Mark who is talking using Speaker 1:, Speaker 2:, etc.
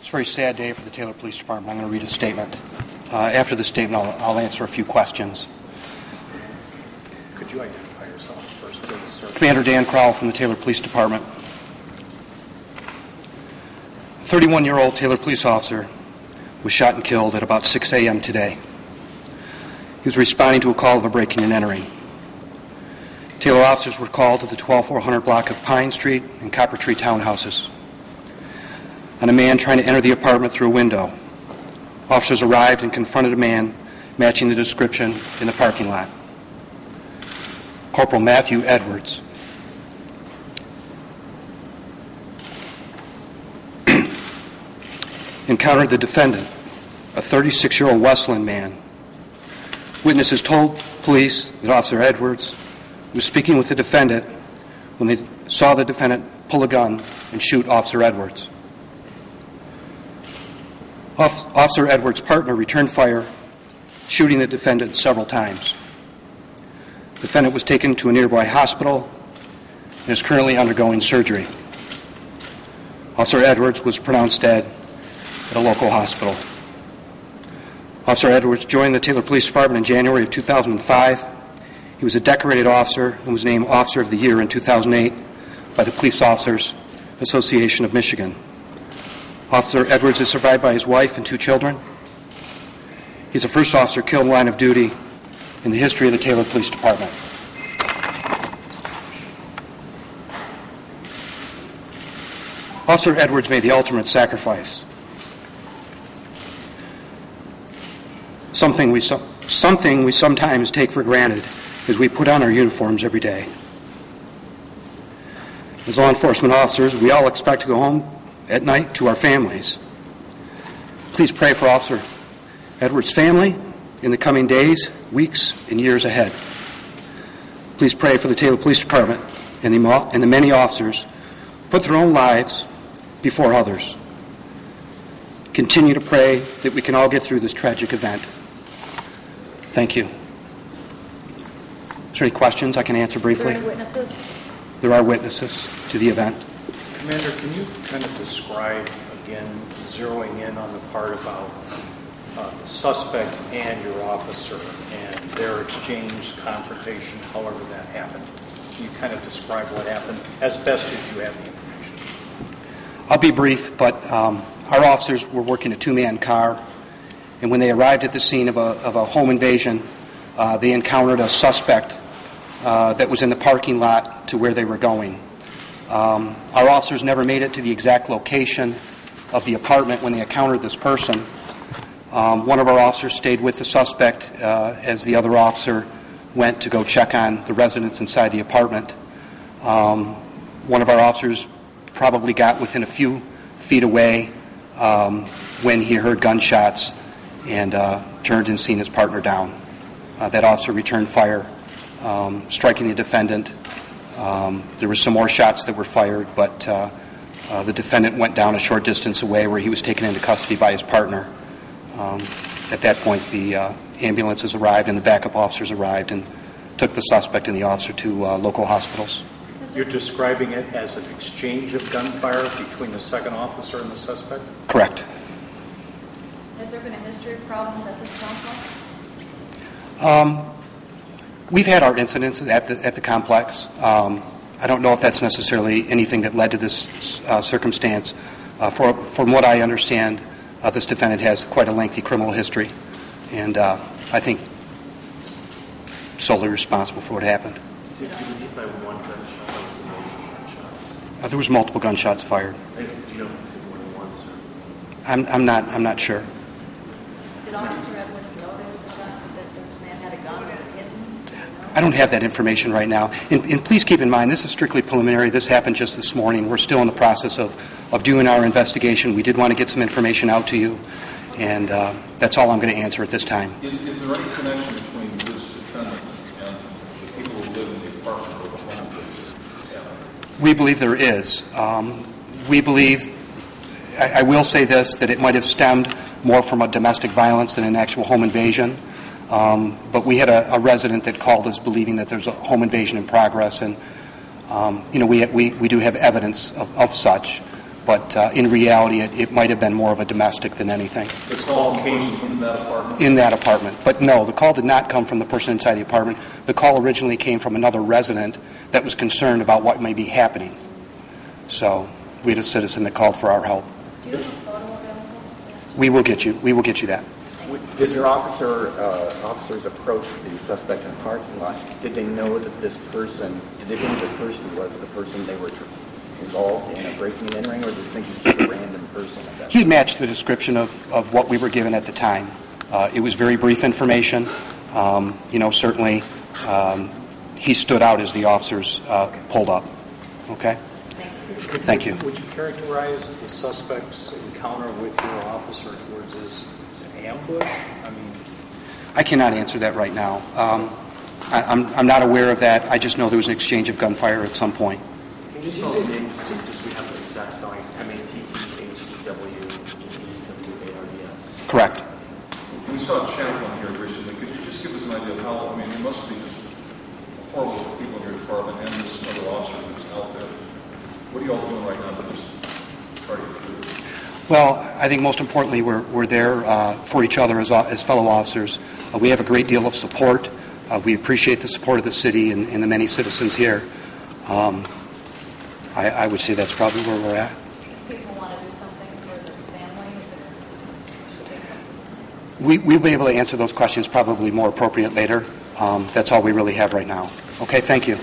Speaker 1: It's a very sad day for the Taylor Police Department. I'm going to read a statement. After the statement, I'll answer a few questions.
Speaker 2: Could you identify yourself first, please, sir?
Speaker 1: Commander Dan Crowell from the Taylor Police Department. A 31-year-old Taylor police officer was shot and killed at about 6 a.m. today. He was responding to a call of a breaking and entering. Taylor officers were called to the 12400 block of Pine Street and Copper Tree townhouses on a man trying to enter the apartment through a window. Officers arrived and confronted a man matching the description in the parking lot. Corporal Matthew Edwards. Encountered the defendant, a 36-year-old Westland man. Witnesses told police that Officer Edwards was speaking with the defendant when they saw the defendant pull a gun and shoot Officer Edwards. Officer Edwards' partner returned fire, shooting the defendant several times. The defendant was taken to a nearby hospital and is currently undergoing surgery. Officer Edwards was pronounced dead at a local hospital. Officer Edwards joined the Taylor Police Department in January of 2005. He was a decorated officer and was named Officer of the Year in 2008 by the Police Officers Association of Michigan. Officer Edwards is survived by his wife and 2 children. He's the first officer killed in the line of duty in the history of the Taylor Police Department. Officer Edwards made the ultimate sacrifice. Something we sometimes take for granted as we put on our uniforms every day. As law enforcement officers, we all expect to go home at night to our families. Please pray for Officer Edwards' family in the coming days, weeks, and years ahead. Please pray for the Taylor Police Department and the many officers who put their own lives before others. Continue to pray that we can all get through this tragic event. Thank you. Is there any questions I can answer briefly?
Speaker 3: Are there any witnesses?
Speaker 1: There are witnesses to the event.
Speaker 2: Commander, can you kind of describe, again, zeroing in on the part about the suspect and your officer and their exchange, confrontation, however that happened? Can you kind of describe what happened as best as you have the information?
Speaker 1: I'll be brief, but our officers were working a 2-man car, and when they arrived at the scene of a home invasion, they encountered a suspect that was in the parking lot to where they were going. Our officers never made it to the exact location of the apartment when they encountered this person. One of our officers stayed with the suspect as the other officer went to go check on the residents inside the apartment. One of our officers probably got within a few feet away when he heard gunshots and turned and seen his partner down. That officer returned fire, striking the defendant. There were some more shots that were fired, but the defendant went down a short distance away where he was taken into custody by his partner. At that point, the ambulances arrived and the backup officers arrived and took the suspect and the officer to local hospitals.
Speaker 2: You're describing it as an exchange of gunfire between the second officer and the suspect?
Speaker 1: Correct.
Speaker 3: Has there been a history of problems at this complex?
Speaker 1: We've had our incidents at the complex. I don't know if that's necessarily anything that led to this circumstance. From what I understand, this defendant has quite a lengthy criminal history, and I think solely responsible for what happened.
Speaker 4: Was he hit by one gunshot or was it multiple gunshots?
Speaker 1: There was multiple gunshots fired.
Speaker 4: Do you know if it's more than once?
Speaker 1: I'm not sure.
Speaker 3: Did Officer Edwards know there was a gun, that this man had a gun? Was it hidden?
Speaker 1: I don't have that information right now. And please keep in mind, this is strictly preliminary. This happened just this morning. We're still in the process of doing our investigation. We did want to get some information out to you, and that's all I'm going to answer at this time.
Speaker 5: Is there any connection between this defendant and the people who live in the apartment or the home?
Speaker 1: We believe there is. We believe, I will say this, that it might have stemmed more from a domestic violence than an actual home invasion. But we had a resident that called us believing that there's a home invasion in progress, and we do have evidence of such. but in reality, it might have been more of a domestic than anything
Speaker 5: The call came from that apartment?
Speaker 1: in that apartment. But no, the call did not come from the person inside the apartment. The call originally came from another resident that was concerned about what may be happening. So we had a citizen that called for our help.
Speaker 3: Do you have a photo available?
Speaker 1: We will get you that.
Speaker 6: Did your officers approach the suspect in the parking lot? Did they know that this person, did they think this person was the person they were involved in a breaking and entering, or did they think he was just a random person at that
Speaker 1: He matched the description of what we were given at the time. It was very brief information. Certainly he stood out as the officers pulled up. Okay? Thank you.
Speaker 2: Would you characterize the suspect's encounter with your officer towards his ambush?
Speaker 1: I cannot answer that right now. I'm not aware of that. I just know there was an exchange of gunfire at some point.
Speaker 4: Can you spell the name just we have the exact spelling? M-A-T-T-H-E-W-E-W-A-R-D-S.
Speaker 1: Correct.
Speaker 5: We saw Chaplain here recently. Could you just give us an idea of how, it must be just horrible for people in your department and this other officer who's out there. What are you all doing right now to just try to get through this?
Speaker 1: Well, I think most importantly, we're there for each other as fellow officers. We have a great deal of support. We appreciate the support of the city and the many citizens here. I would say that's probably where we're at.
Speaker 3: If people want to do something for their family,
Speaker 1: We'll be able to answer those questions probably more appropriate later. That's all we really have right now. Okay, thank you.